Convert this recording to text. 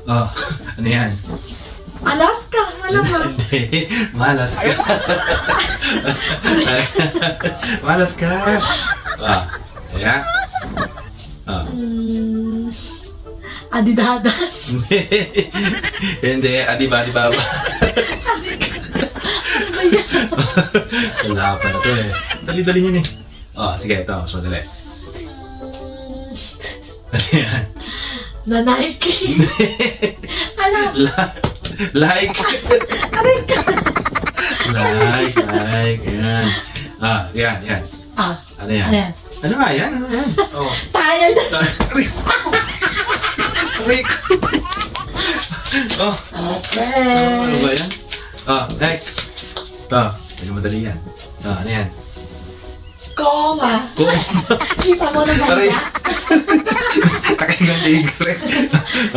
Oh, ano yan? Alaska, malamang. Hindi, malas ka. Malas ka. Ah, ayan. Ah. Adidadas. Hindi, adiba. Ano ba yan? Wala pa na to eh. Dali-dali yun eh. Oh, sige, ito. Mas madali. Ano yan? Na Nike. Ano? Like. Aray ka. Like. Yan. Ah, yan. Ah, Ano yan? ano yan? Ano nga yan? Ano yan? Oh. Tired. Aray ko. Oh. Okay. Ano ba yan? Oh, next. Ito. Medyo madali yan. Oh, ano yan? Koma. Kung. Kita mo na ba Aray. niya? Kakain ng tigre.